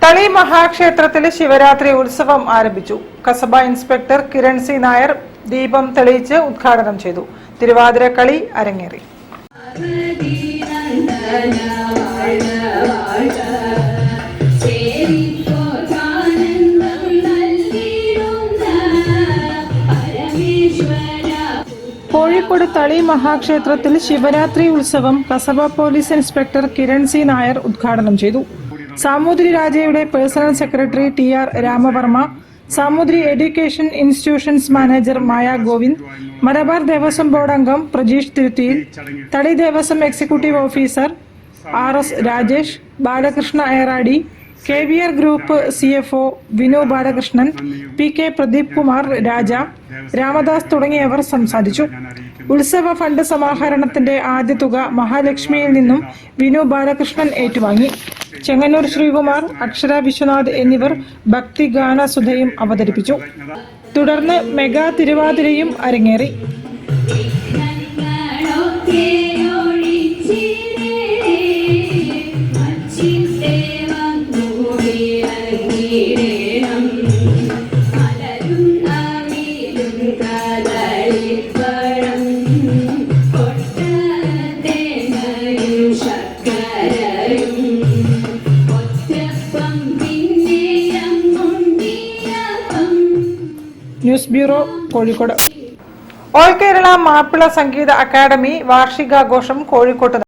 തളി മഹാക്ഷേത്രത്തിൽ ശിവരാത്രി ഉത്സവം ആരംഭിച്ചു. കസബ ഇൻസ്പെക്ടർ കിരൺ സി നായർ ദീപം തെളിയിച്ച് ഉദ്ഘാടനം ചെയ്തു. തിരുവാതിരക്കളി അരങ്ങേറി. കോഴിക്കോട് തളി മഹാക്ഷേത്രത്തിൽ ശിവരാത്രി ഉത്സവം Kasaba police inspector Kiran C Nair ഉദ്ഘാടനം ചെയ്തു. സാമൂതിരി രാജയുടെ personal secretary T R. Ramavarma, Samoothiri education institutions manager Maya Govind, Malabar Devaswom board അംഗം പ്രജീഷ് തിരുത്തിയിൽ, Thali Devaswom executive officer R S. Rajesh, Balakrishna Eradi, KVR group CFO Vinu Balakrishnan, PK Pradeep Kumar Raja, Ramadas തുടങ്ങിയവർ സംസാരിച്ചു. ഉത്സവ ഫണ്ട് സമാഹരണത്തിന്റെ ആദ്യ തുക മഹാലക്ഷ്മിയിൽ നിന്നും വിനു ബാലകൃഷ്ണൻ ഏറ്റുവാങ്ങി. ചെങ്ങന്നൂർ ശ്രീകുമാർ, അക്ഷര വിശ്വനാഥ് എന്നിവർ ഭക്തിഗാനസുധയും അവതരിപ്പിച്ചു. തുടർന്ന് മെഗാ തിരുവാതിരയും അരങ്ങേറി. News bureau, Kozhikode. All Kerala Mappila Sangeetha Academy വാർഷികാഘോഷം കോഴിക്കോട്ട്